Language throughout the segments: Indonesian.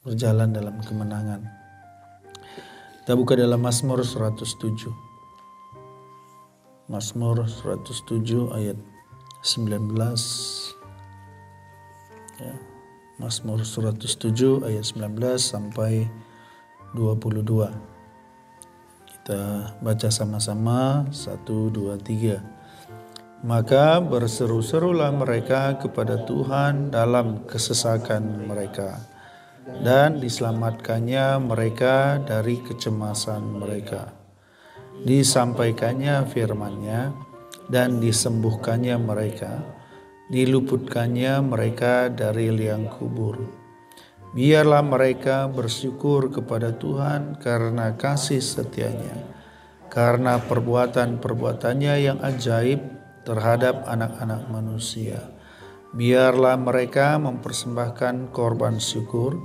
berjalan dalam kemenangan. Kita buka dalam Mazmur 107. Mazmur 107 ayat 19. Ya, Mazmur 107 ayat 19 sampai 22. Kita baca sama-sama 1, 2, 3. Maka berseru-serulah mereka kepada Tuhan dalam kesesakan mereka, dan diselamatkannya mereka dari kecemasan mereka. Disampaikannya firman-Nya dan disembuhkannya mereka, diluputkannya mereka dari liang kubur. Biarlah mereka bersyukur kepada Tuhan karena kasih setia-Nya, karena perbuatan-perbuatannya yang ajaib terhadap anak-anak manusia. Biarlah mereka mempersembahkan korban syukur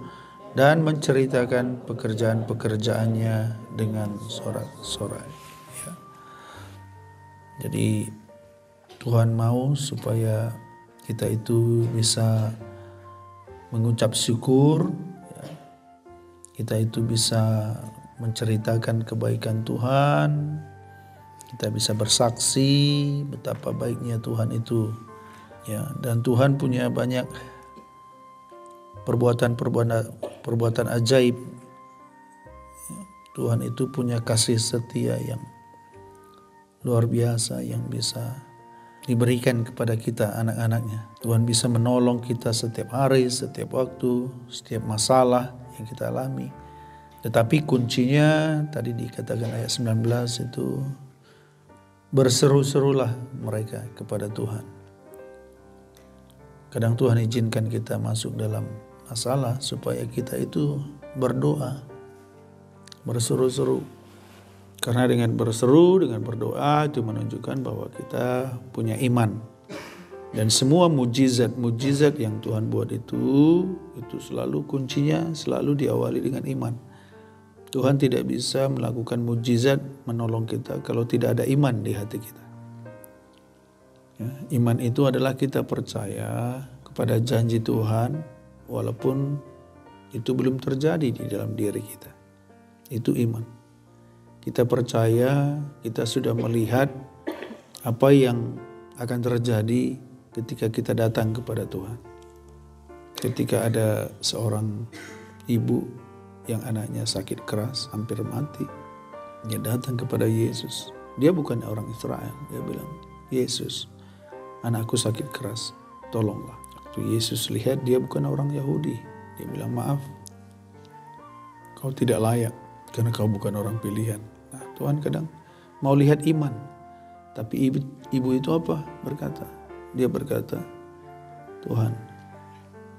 dan menceritakan pekerjaan-pekerjaannya dengan sorak-sorai. Ya. Jadi Tuhan mau supaya kita itu bisa mengucap syukur, ya. Kita itu bisa menceritakan kebaikan Tuhan, kita bisa bersaksi betapa baiknya Tuhan itu. Ya, dan Tuhan punya banyak perbuatan ajaib. Tuhan itu punya kasih setia yang luar biasa yang bisa diberikan kepada kita anak-anaknya. Tuhan bisa menolong kita setiap hari, setiap waktu, setiap masalah yang kita alami. Tetapi kuncinya tadi dikatakan ayat 19 itu, berseru-serulah mereka kepada Tuhan. Kadang Tuhan izinkan kita masuk dalam masalah supaya kita itu berdoa, berseru-seru. Karena dengan berseru, dengan berdoa itu menunjukkan bahwa kita punya iman. Dan semua mujizat yang Tuhan buat itu selalu kuncinya selalu diawali dengan iman. Tuhan tidak bisa melakukan mujizat menolong kita kalau tidak ada iman di hati kita. Ya, iman itu adalah kita percaya kepada janji Tuhan walaupun itu belum terjadi di dalam diri kita. Itu iman. Kita percaya, kita sudah melihat apa yang akan terjadi ketika kita datang kepada Tuhan. Ketika ada seorang ibu yang anaknya sakit keras, hampir mati, dia datang kepada Yesus. Dia bukan orang Israel, dia bilang, Yesus, anakku sakit keras, tolonglah. Waktu Yesus lihat dia bukan orang Yahudi, dia bilang, maaf, kau tidak layak karena kau bukan orang pilihan. Nah, Tuhan kadang mau lihat iman. Tapi ibu itu apa? Dia berkata, Tuhan,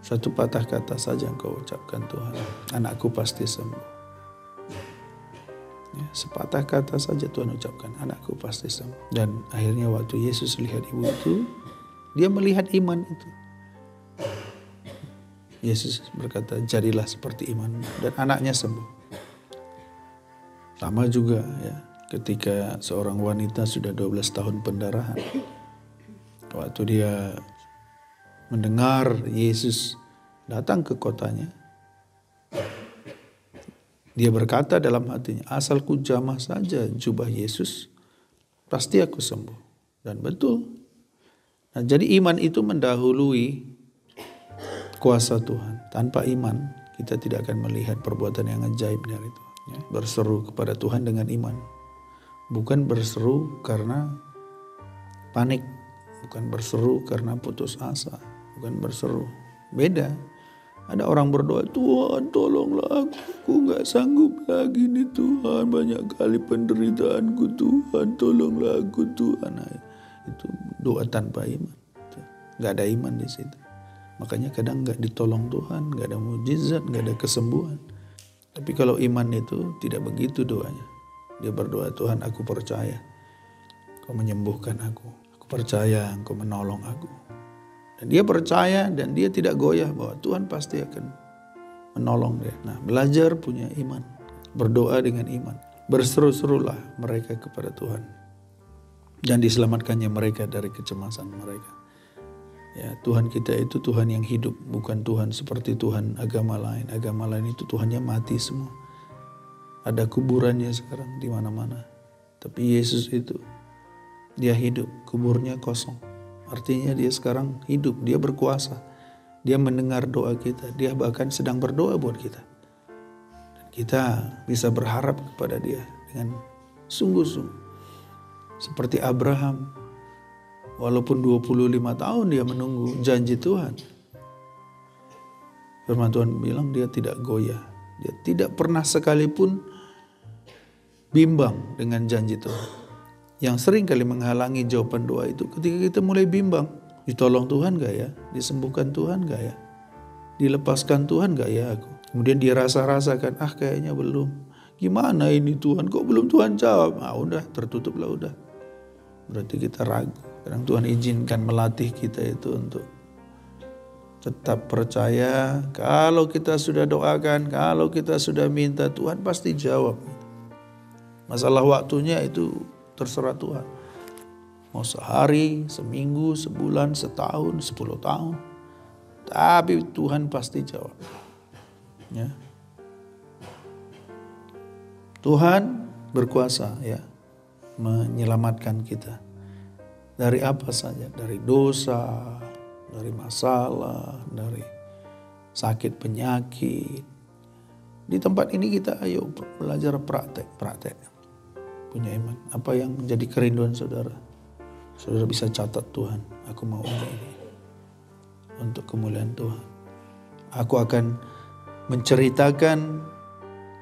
satu patah kata saja engkau ucapkan Tuhan, anakku pasti sembuh. Ya, sepatah kata saja Tuhan ucapkan, anakku pasti sembuh. Dan akhirnya waktu Yesus lihat ibu itu, dia melihat iman itu. Yesus berkata, jadilah seperti imanmu, dan anaknya sembuh. Sama juga ya, ketika seorang wanita sudah 12 tahun pendarahan. Waktu dia mendengar Yesus datang ke kotanya, dia berkata dalam hatinya, asal ku jamah saja jubah Yesus, pasti aku sembuh. Dan betul. Nah, jadi iman itu mendahului kuasa Tuhan. Tanpa iman, kita tidak akan melihat perbuatan yang ajaib dari Tuhan. Ya, berseru kepada Tuhan dengan iman. Bukan berseru karena panik. Bukan berseru karena putus asa. Bukan berseru. Beda. Ada orang berdoa, Tuhan tolonglah aku gak sanggup lagi nih Tuhan. Banyak kali penderitaanku Tuhan. Tolonglah aku Tuhan. Nah, itu doa tanpa iman. Gak ada iman di situ. Makanya kadang gak ditolong Tuhan. Gak ada mujizat, gak ada kesembuhan. Tapi kalau iman itu tidak begitu doanya. Dia berdoa, Tuhan aku percaya Kau menyembuhkan aku. Aku percaya Engkau menolong aku. Dan dia percaya dan dia tidak goyah bahwa Tuhan pasti akan menolong dia. Nah, belajar punya iman. Berdoa dengan iman. Berseru-serulah mereka kepada Tuhan. Dan diselamatkannya mereka dari kecemasan mereka. Ya, Tuhan kita itu Tuhan yang hidup, bukan Tuhan seperti Tuhan agama lain. Agama lain itu Tuhannya mati semua. Ada kuburannya sekarang di mana-mana. Tapi Yesus itu, dia hidup, kuburnya kosong. Artinya dia sekarang hidup, dia berkuasa. Dia mendengar doa kita, dia bahkan sedang berdoa buat kita. Dan kita bisa berharap kepada dia dengan sungguh-sungguh. Seperti Abraham, walaupun 25 tahun dia menunggu janji Tuhan. Firman Tuhan bilang dia tidak goyah. Dia tidak pernah sekalipun bimbang dengan janji Tuhan. Yang sering kali menghalangi jawaban doa itu ketika kita mulai bimbang. Ditolong Tuhan gak ya? Disembuhkan Tuhan gak ya? Dilepaskan Tuhan gak ya aku? Kemudian dia rasa-rasakan, kayaknya belum. Gimana ini Tuhan? Kok belum Tuhan jawab? Udah, tertutuplah udah. Berarti kita ragu. Kadang Tuhan izinkan melatih kita itu untuk tetap percaya. Kalau kita sudah doakan, kalau kita sudah minta, Tuhan pasti jawab. Masalah waktunya itu terserah Tuhan. Mau sehari, seminggu, sebulan, setahun, 10 tahun. Tapi Tuhan pasti jawab. Ya. Tuhan berkuasa ya menyelamatkan kita. Dari apa saja, dari dosa, dari masalah, dari sakit penyakit. Di tempat ini kita ayo belajar praktek punya iman. Apa yang menjadi kerinduan saudara? Saudara bisa catat, Tuhan, aku mau ini untuk kemuliaan Tuhan. Aku akan menceritakan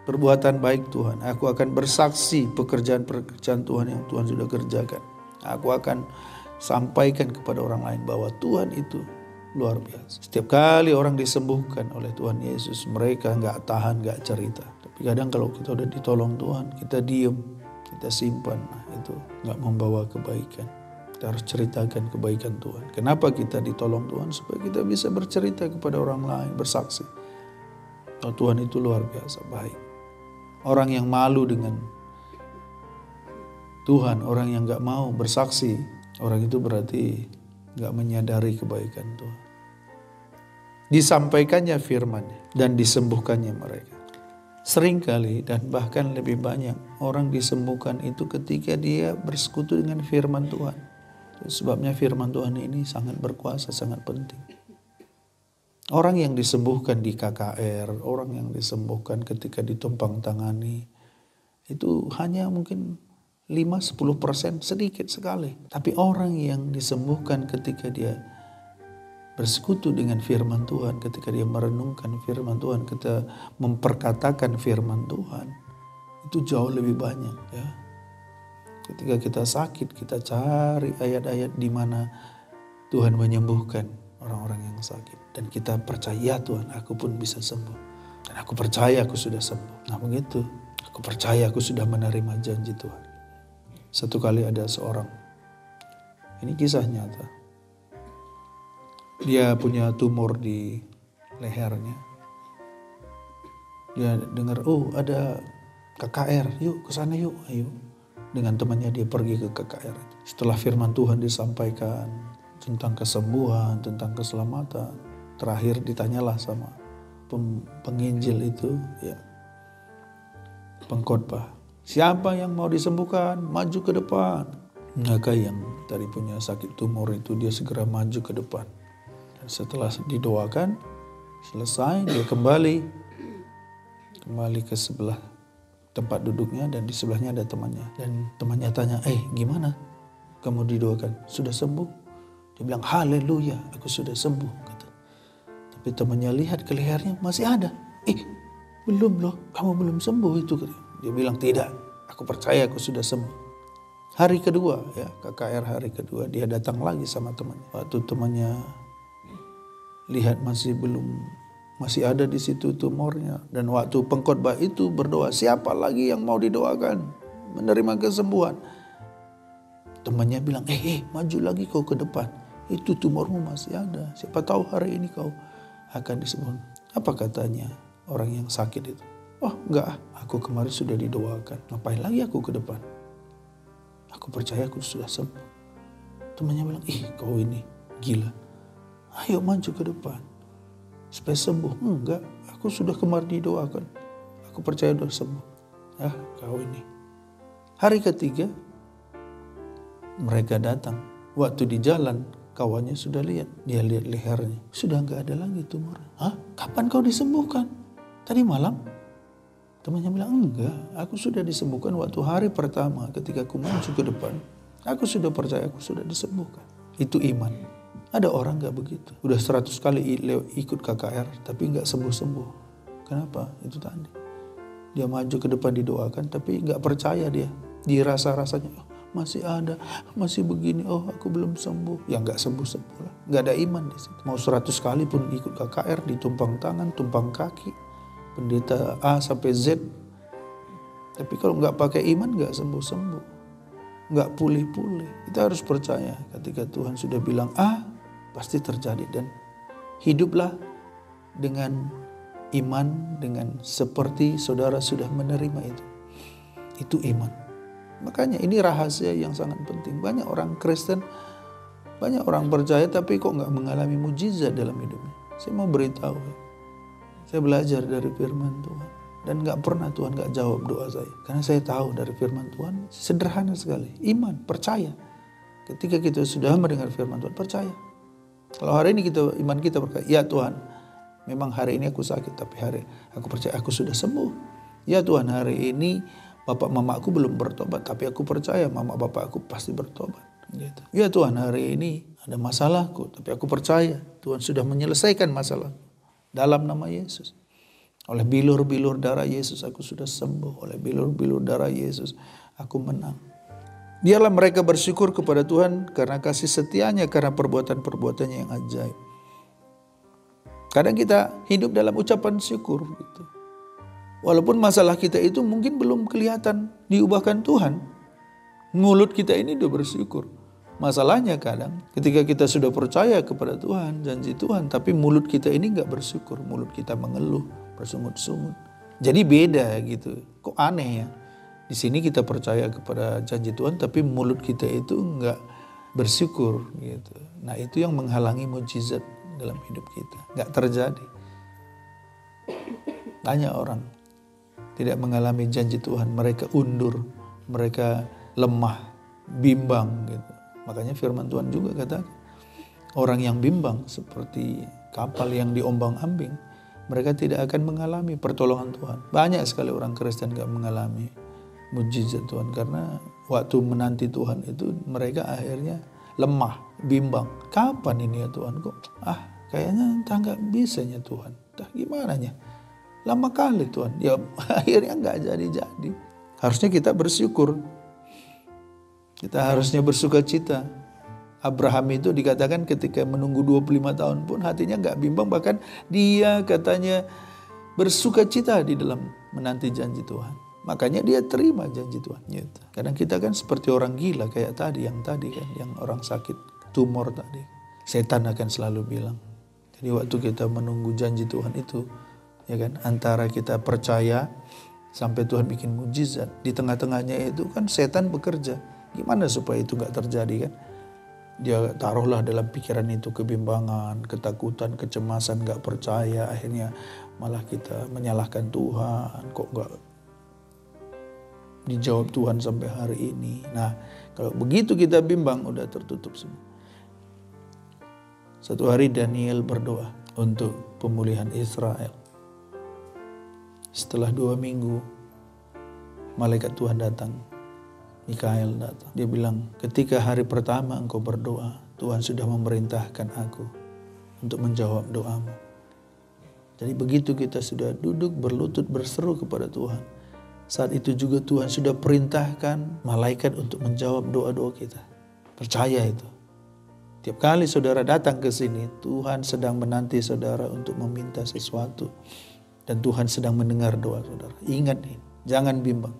perbuatan baik Tuhan. Aku akan bersaksi pekerjaan-pekerjaan Tuhan yang Tuhan sudah kerjakan. Aku akan sampaikan kepada orang lain bahwa Tuhan itu luar biasa. Setiap kali orang disembuhkan oleh Tuhan Yesus, mereka gak tahan, gak cerita. Tapi kadang kalau kita udah ditolong Tuhan, kita diem, kita simpan. Itu gak membawa kebaikan. Kita harus ceritakan kebaikan Tuhan. Kenapa kita ditolong Tuhan? Supaya kita bisa bercerita kepada orang lain, bersaksi. Oh, Tuhan itu luar biasa baik. Orang yang malu dengan Tuhan, orang yang gak mau bersaksi, orang itu berarti gak menyadari kebaikan Tuhan. Disampaikannya firman-Nya dan disembuhkannya mereka. Seringkali dan bahkan lebih banyak orang disembuhkan itu ketika dia bersekutu dengan firman Tuhan. Sebabnya firman Tuhan ini sangat berkuasa, sangat penting. Orang yang disembuhkan di KKR, orang yang disembuhkan ketika ditumpang tangani, itu hanya mungkin 5-10%, sedikit sekali. Tapi orang yang disembuhkan ketika dia bersekutu dengan firman Tuhan, ketika dia merenungkan firman Tuhan, ketika memperkatakan firman Tuhan, itu jauh lebih banyak ya. Ketika kita sakit, kita cari ayat-ayat di mana Tuhan menyembuhkan orang-orang yang sakit. Dan kita percaya, Tuhan, aku pun bisa sembuh. Dan aku percaya aku sudah sembuh. Nah begitu, aku percaya aku sudah menerima janji Tuhan. Satu kali ada seorang, ini kisah nyata. Dia punya tumor di lehernya. Dia dengar, ada KKR, yuk ke sana yuk, ayo. Dengan temannya dia pergi ke KKR. Setelah firman Tuhan disampaikan tentang kesembuhan, tentang keselamatan, terakhir ditanyalah sama penginjil itu, ya, pengkhotbah, siapa yang mau disembuhkan, maju ke depan. Maka yang tadi punya sakit tumor itu dia segera maju ke depan. Dan setelah didoakan, selesai, dia kembali ke sebelah tempat duduknya, dan di sebelahnya ada temannya. Dan temannya tanya, gimana? Kamu didoakan? Sudah sembuh? Dia bilang, haleluya, aku sudah sembuh. Kata. Tapi temannya lihat ke lehernya masih ada. Belum loh, kamu belum sembuh itu. Kata. Dia bilang, tidak, aku percaya aku sudah sembuh. Hari kedua, ya KKR hari kedua, dia datang lagi sama temannya. Waktu temannya lihat masih ada di situ tumornya. Dan waktu pengkhotbah itu berdoa, siapa lagi yang mau didoakan menerima kesembuhan? Temannya bilang, maju lagi kau ke depan. Itu tumormu masih ada. Siapa tahu hari ini kau akan disembuhkan. Apa katanya orang yang sakit itu? Enggak, aku kemarin sudah didoakan. Ngapain lagi aku ke depan? Aku percaya aku sudah sembuh. Temannya bilang, kau ini gila. Ayo maju ke depan supaya sembuh. Enggak, aku sudah kemarin didoakan. Aku percaya sudah sembuh. Kau ini. Hari ketiga mereka datang. Waktu di jalan kawannya sudah lihat. Dia lihat lehernya. Sudah enggak ada lagi tumor. Kapan kau disembuhkan? Tadi malam? Temannya bilang, enggak. Aku sudah disembuhkan waktu hari pertama ketika aku maju ke depan. Aku sudah percaya aku sudah disembuhkan. Itu iman. Ada orang enggak begitu. Udah 100 kali ikut KKR tapi enggak sembuh-sembuh. Kenapa? Itu tadi. Dia maju ke depan didoakan tapi enggak percaya dia. Dirasa-rasanya, masih ada, masih begini, aku belum sembuh. Ya enggak sembuh-sembuh lah. Enggak ada iman di situ. Mau 100 kali pun ikut KKR, ditumpang tangan, tumpang kaki. Pendeta A sampai Z. Tapi kalau enggak pakai iman enggak sembuh-sembuh. Enggak pulih-pulih. Kita harus percaya ketika Tuhan sudah bilang A, pasti terjadi. Dan hiduplah dengan iman, dengan seperti saudara sudah menerima itu. Itu iman. Makanya ini rahasia yang sangat penting. Banyak orang Kristen, banyak orang percaya tapi kok nggak mengalami mujizat dalam hidupnya. Saya mau beritahu, saya belajar dari firman Tuhan. Dan nggak pernah Tuhan nggak jawab doa saya. Karena saya tahu dari firman Tuhan sederhana sekali. Iman, percaya. Ketika kita sudah mendengar firman Tuhan, percaya. Kalau hari ini iman kita berkata, ya Tuhan, memang hari ini aku sakit, tapi aku percaya aku sudah sembuh. Ya Tuhan, hari ini bapak mamaku belum bertobat, tapi aku percaya mama bapakku pasti bertobat. Gitu. Ya Tuhan, hari ini ada masalahku, tapi aku percaya Tuhan sudah menyelesaikan masalah. Dalam nama Yesus. Oleh bilur-bilur darah Yesus aku sudah sembuh. Oleh bilur-bilur darah Yesus aku menang. Biarlah mereka bersyukur kepada Tuhan karena kasih setianya, karena perbuatan-perbuatannya yang ajaib. Kadang kita hidup dalam ucapan syukur gitu. Walaupun masalah kita itu mungkin belum kelihatan diubahkan Tuhan. Mulut kita ini udah bersyukur. Masalahnya kadang ketika kita sudah percaya kepada Tuhan, janji Tuhan, tapi mulut kita ini gak bersyukur. Mulut kita mengeluh, bersungut-sungut. Jadi beda gitu. Kok aneh ya? Di sini kita percaya kepada janji Tuhan, tapi mulut kita itu gak bersyukur gitu. Nah itu yang menghalangi mujizat dalam hidup kita. Gak terjadi. Banyak orang tidak mengalami janji Tuhan. Mereka undur, mereka lemah, bimbang gitu. Makanya firman Tuhan juga katakan, orang yang bimbang seperti kapal yang diombang-ambing, mereka tidak akan mengalami pertolongan Tuhan. Banyak sekali orang Kristen gak mengalami mujizat Tuhan karena waktu menanti Tuhan itu mereka akhirnya lemah, bimbang. Kapan ini ya Tuhan? Kok kayaknya entah gak bisanya Tuhan. Entah gimana nya. Lama kali Tuhan. Ya akhirnya gak jadi-jadi. Harusnya kita bersyukur. Kita harusnya bersuka cita. Abraham itu dikatakan ketika menunggu 25 tahun pun hatinya gak bimbang. Bahkan dia katanya bersuka cita di dalam menanti janji Tuhan. Makanya dia terima janji Tuhan. Gitu. Kadang kita kan seperti orang gila kayak tadi kan. Yang orang sakit tumor tadi. Setan akan selalu bilang. Jadi waktu kita menunggu janji Tuhan itu, ya kan, antara kita percaya sampai Tuhan bikin mujizat. Di tengah-tengahnya itu kan setan bekerja. Gimana supaya itu gak terjadi kan? Dia taruhlah dalam pikiran itu kebimbangan, ketakutan, kecemasan, gak percaya. Akhirnya malah kita menyalahkan Tuhan. Kok gak dijawab Tuhan sampai hari ini? Nah kalau begitu kita bimbang udah tertutup semua. Satu hari Daniel berdoa untuk pemulihan Israel. Setelah 2 minggu malaikat Tuhan datang. Mikael datang. Dia bilang, ketika hari pertama engkau berdoa, Tuhan sudah memerintahkan aku untuk menjawab doamu. Jadi begitu kita sudah duduk berlutut berseru kepada Tuhan, saat itu juga Tuhan sudah perintahkan malaikat untuk menjawab doa-doa kita. Percaya itu. Tiap kali saudara datang ke sini, Tuhan sedang menanti saudara untuk meminta sesuatu. Dan Tuhan sedang mendengar doa saudara. Ingat ini, jangan bimbang.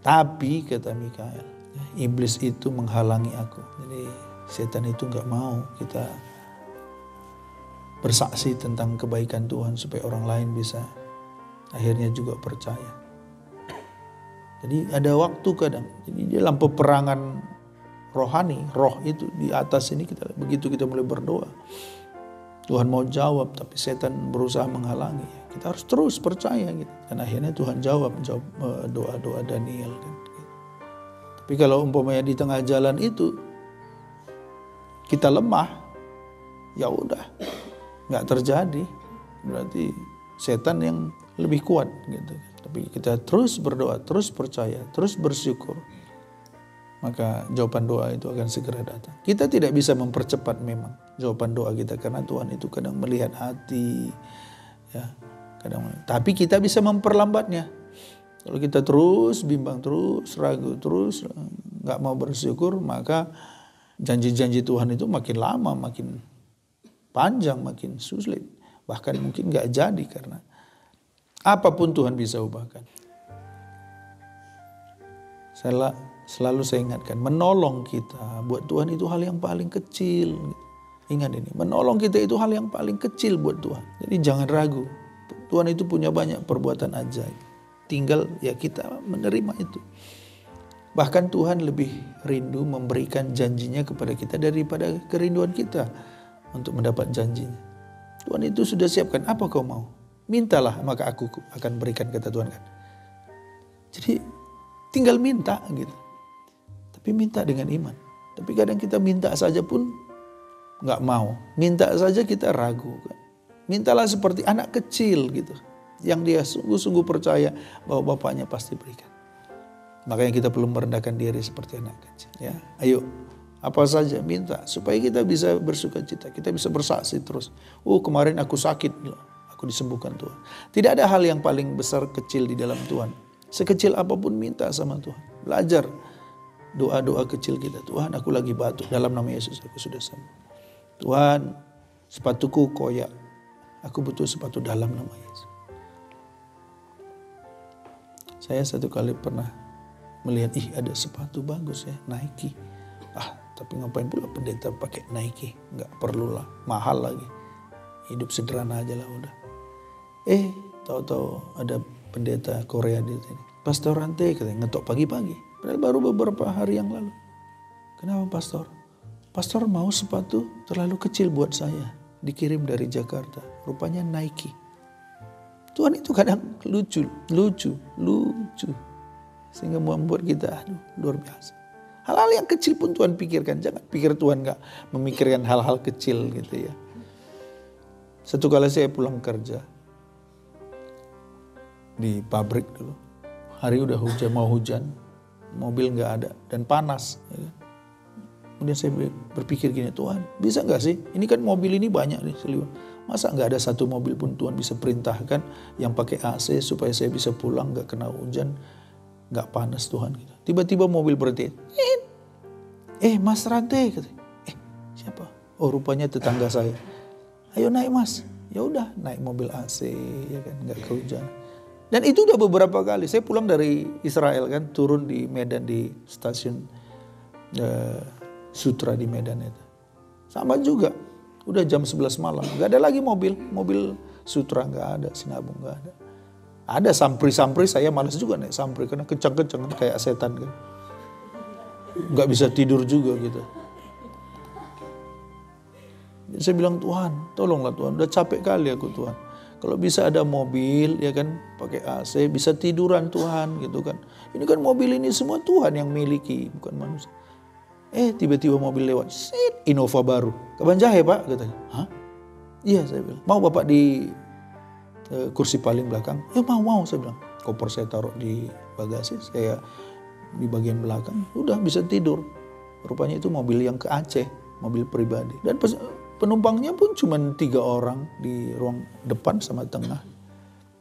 Tapi kata Mikael, iblis itu menghalangi aku. Jadi setan itu gak mau kita bersaksi tentang kebaikan Tuhan supaya orang lain bisa akhirnya juga percaya. Jadi ada waktu kadang. Jadi dalam peperangan rohani, roh itu di atas ini begitu kita mulai berdoa, Tuhan mau jawab tapi setan berusaha menghalangi. Kita harus terus percaya gitu. Dan akhirnya Tuhan jawab doa-doa Daniel kan. Tapi kalau umpamanya di tengah jalan itu kita lemah, ya udah nggak terjadi. Berarti setan yang lebih kuat gitu. Tapi kita terus berdoa, terus percaya, terus bersyukur, maka jawaban doa itu akan segera datang. Kita tidak bisa mempercepat memang jawaban doa kita karena Tuhan itu kadang melihat hati, ya kadang. Tapi kita bisa memperlambatnya. Kalau kita terus bimbang, terus ragu, terus nggak mau bersyukur, maka janji-janji Tuhan itu makin lama, makin panjang, makin sulit, bahkan mungkin nggak jadi karena apapun Tuhan bisa ubahkan. Selalu saya ingatkan, menolong kita buat Tuhan itu hal yang paling kecil. Ingat ini, menolong kita itu hal yang paling kecil buat Tuhan. Jadi jangan ragu, Tuhan itu punya banyak perbuatan ajaib. Tinggal ya kita menerima itu. Bahkan Tuhan lebih rindu memberikan janjinya kepada kita daripada kerinduan kita untuk mendapat janjinya. Tuhan itu sudah siapkan, apa kau mau? Mintalah maka aku akan berikan, kata Tuhan kan. Jadi tinggal minta gitu. Tapi minta dengan iman. Tapi kadang kita minta saja pun nggak mau. Minta saja kita ragu kan. Mintalah seperti anak kecil gitu. Yang dia sungguh-sungguh percaya bahwa Bapaknya pasti berikan. Makanya kita perlu merendahkan diri seperti anak kecil. Ya, ayo apa saja minta supaya kita bisa bersukacita. Kita bisa bersaksi terus. Kemarin aku sakit, aku disembuhkan Tuhan. Tidak ada hal yang paling besar kecil di dalam Tuhan. Sekecil apapun minta sama Tuhan. Belajar doa-doa kecil kita. Tuhan, aku lagi batuk, dalam nama Yesus aku sudah sembuh. Tuhan, sepatuku koyak, aku butuh sepatu dalam nama Yesus. Saya satu kali pernah melihat, ada sepatu bagus ya, Nike. Tapi ngapain pula pendeta pakai Nike? Nggak perlulah, mahal lagi. Hidup sederhana aja lah udah. Tahu-tahu ada pendeta Korea di sini. Pastor Rante katanya ngetok pagi-pagi. Padahal baru beberapa hari yang lalu. Kenapa pastor? Pastor mau sepatu terlalu kecil buat saya. Dikirim dari Jakarta. Rupanya Nike. Tuhan itu kadang lucu. Sehingga membuat kita, luar biasa. Hal-hal yang kecil pun Tuhan pikirkan. Jangan pikir Tuhan gak memikirkan hal-hal kecil gitu ya. Satu kali saya pulang kerja. Di pabrik dulu. Hari udah mau hujan. Mobil gak ada. Dan panas. Ya. Kemudian saya berpikir gini, Tuhan bisa gak sih? Ini kan mobil ini banyak nih seliwan. Masa gak ada satu mobil pun Tuhan bisa perintahkan yang pakai AC supaya saya bisa pulang gak kena hujan. Gak panas Tuhan gitu. Tiba-tiba mobil berhenti. Mas Rante, siapa? Rupanya tetangga saya. Ayo naik mas. Ya udah naik mobil AC, ya kan, nggak kehujanan. Dan itu udah beberapa kali. Saya pulang dari Israel kan, turun di Medan di stasiun Sutra di Medan itu. Sama juga. Udah jam 11 malam, nggak ada lagi mobil Sutra nggak ada, Sinabung nggak ada. Ada sampri-sampri, saya malas juga naik sampri karena kencang-kencang kayak setan kan. Nggak bisa tidur juga gitu. Saya bilang, Tuhan, tolonglah Tuhan, udah capek kali aku Tuhan. Kalau bisa ada mobil ya kan pakai AC, bisa tiduran Tuhan gitu kan. Ini kan mobil ini semua Tuhan yang miliki, bukan manusia. Tiba-tiba mobil lewat, Innova baru. Kapan jahe Pak? Katanya. Hah? Iya saya bilang, mau Bapak di kursi paling belakang? Ya mau saya bilang. Koper saya taruh di bagasi, saya di bagian belakang, udah bisa tidur. Rupanya itu mobil yang ke Aceh, mobil pribadi. Dan penumpangnya pun cuma 3 orang di ruang depan sama tengah.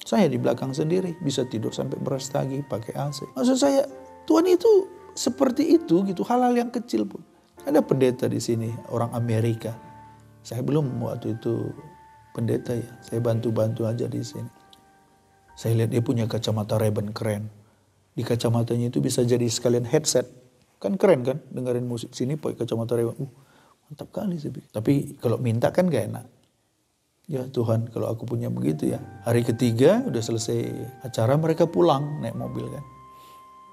Saya di belakang sendiri, bisa tidur sampai berastagi pakai AC. Maksud saya, Tuhan itu seperti itu gitu, hal-hal yang kecil pun. Ada pendeta di sini, orang Amerika. Saya belum waktu itu pendeta ya, saya bantu-bantu aja di sini. Saya lihat dia punya kacamata Ray-Ban keren. Di kacamatanya itu bisa jadi sekalian headset. Kan keren kan, dengerin musik sini pakai kacamata Ray-Ban. Mantap kali sih. Tapi kalau minta kan gak enak. Ya Tuhan, kalau aku punya begitu ya. Hari ketiga udah selesai acara, mereka pulang naik mobil kan.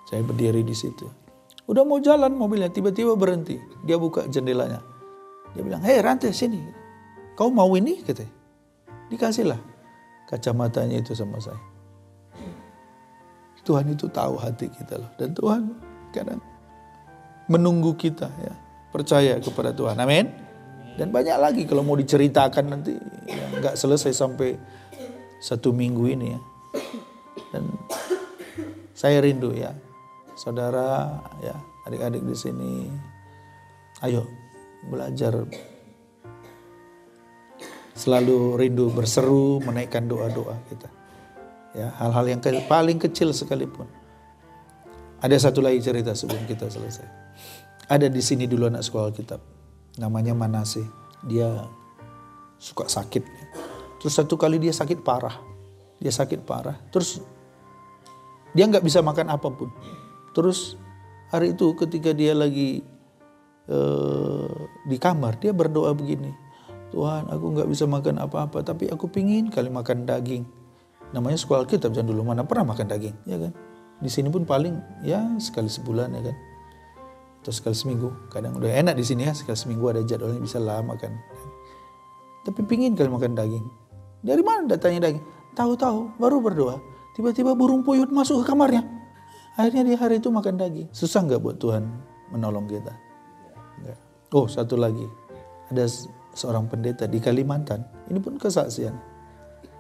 Saya berdiri di situ. Udah mau jalan mobilnya, tiba-tiba berhenti. Dia buka jendelanya. Dia bilang, "Hei Rante, sini." kau mau ini? Katanya. Dikasihlah kacamatanya itu sama saya. Tuhan itu tahu hati kita loh. Dan Tuhan kadang menunggu kita ya. Percaya kepada Tuhan. Amin. Dan banyak lagi kalau mau diceritakan nanti ya, nggak selesai sampai 1 minggu ini ya. Dan saya rindu ya, saudara ya, adik-adik di sini, ayo belajar selalu rindu berseru, menaikkan doa-doa kita. Ya, hal-hal yang paling kecil sekalipun. Ada satu lagi cerita sebelum kita selesai. Ada di sini dulu anak sekolah kitab, namanya Manase. Dia suka sakit. Terus satu kali dia sakit parah. Terus dia nggak bisa makan apapun. Terus hari itu ketika dia lagi di kamar, dia berdoa begini. Tuhan, aku nggak bisa makan apa-apa, tapi aku pingin kali makan daging. Namanya sekolah kitab, jangan dulu mana pernah makan daging, ya kan? Di sini pun paling ya sekali sebulan ya kan, atau sekali seminggu. Kadang udah enak di sini ya, sekali seminggu ada jadwalnya bisa lah makan. Tapi pingin kali makan daging. Dari mana datangnya daging? Tahu-tahu baru berdoa, tiba-tiba burung puyuh masuk ke kamarnya. Akhirnya di hari itu makan daging. Susah nggak buat Tuhan menolong kita? Enggak. Oh, satu lagi, ada seorang pendeta di Kalimantan. Ini pun kesaksian.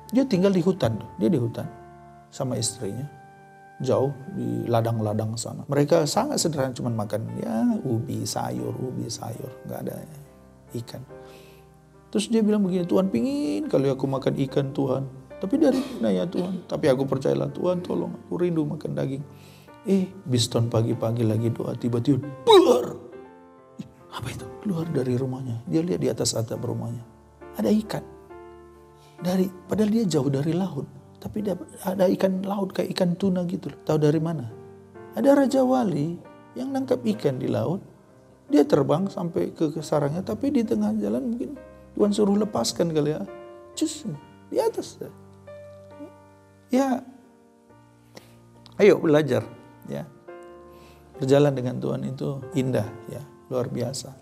Dia tinggal di hutan, dia di hutan sama istrinya, jauh di ladang-ladang sana. Mereka sangat sederhana, cuma makan ya ubi sayur, nggak ada ikan. Terus dia bilang begini, Tuhan pingin kali aku makan ikan Tuhan, tapi dari mana ya Tuhan? Tapi aku percayalah Tuhan, tolong aku rindu makan daging. Biston pagi-pagi lagi doa, tiba-tiba buar. Apa itu? Keluar dari rumahnya. Dia lihat di atas atap rumahnya ada ikan. Padahal dia jauh dari laut, tapi ada ikan laut kayak ikan tuna gitu. Tahu dari mana? Ada Raja Wali yang nangkap ikan di laut. Dia terbang sampai ke sarangnya, tapi di tengah jalan mungkin Tuhan suruh lepaskan kali ya. Cus, di atas. Ya, ayo belajar ya. Berjalan dengan Tuhan itu indah ya, luar biasa.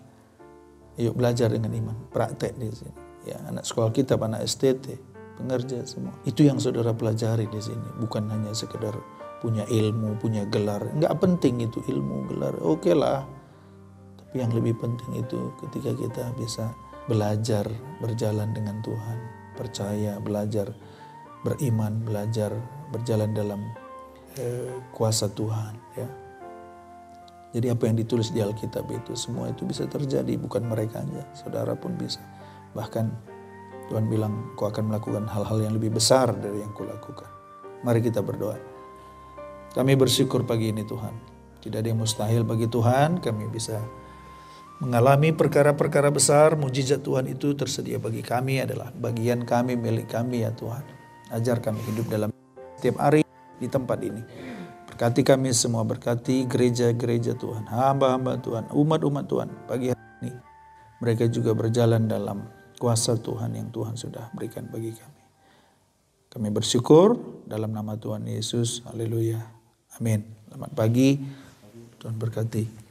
Ayo belajar dengan iman, praktek di sini. Ya, anak sekolah kita, anak STT, pengerja semua. Itu yang saudara pelajari di sini. Bukan hanya sekedar punya ilmu, punya gelar. Enggak penting itu ilmu, gelar. Oke lah. Tapi yang lebih penting itu ketika kita bisa belajar berjalan dengan Tuhan. Percaya, belajar beriman, belajar berjalan dalam kuasa Tuhan. Ya. Jadi apa yang ditulis di Alkitab itu, semua itu bisa terjadi. Bukan mereka aja, saudara pun bisa. Bahkan Tuhan bilang, kau akan melakukan hal-hal yang lebih besar dari yang kau lakukan. Mari kita berdoa. Kami bersyukur pagi ini Tuhan. Tidak ada yang mustahil bagi Tuhan. Kami bisa mengalami perkara-perkara besar. Mujizat Tuhan itu tersedia bagi kami, adalah bagian kami, milik kami ya Tuhan. Ajar kami hidup dalam setiap hari di tempat ini. Berkati kami semua, berkati gereja-gereja Tuhan, hamba-hamba Tuhan, umat-umat Tuhan pagi hari ini. Mereka juga berjalan dalam kuasa Tuhan yang Tuhan sudah berikan bagi kami. Kami bersyukur dalam nama Tuhan Yesus. Haleluya. Amin. Selamat pagi. Tuhan berkati.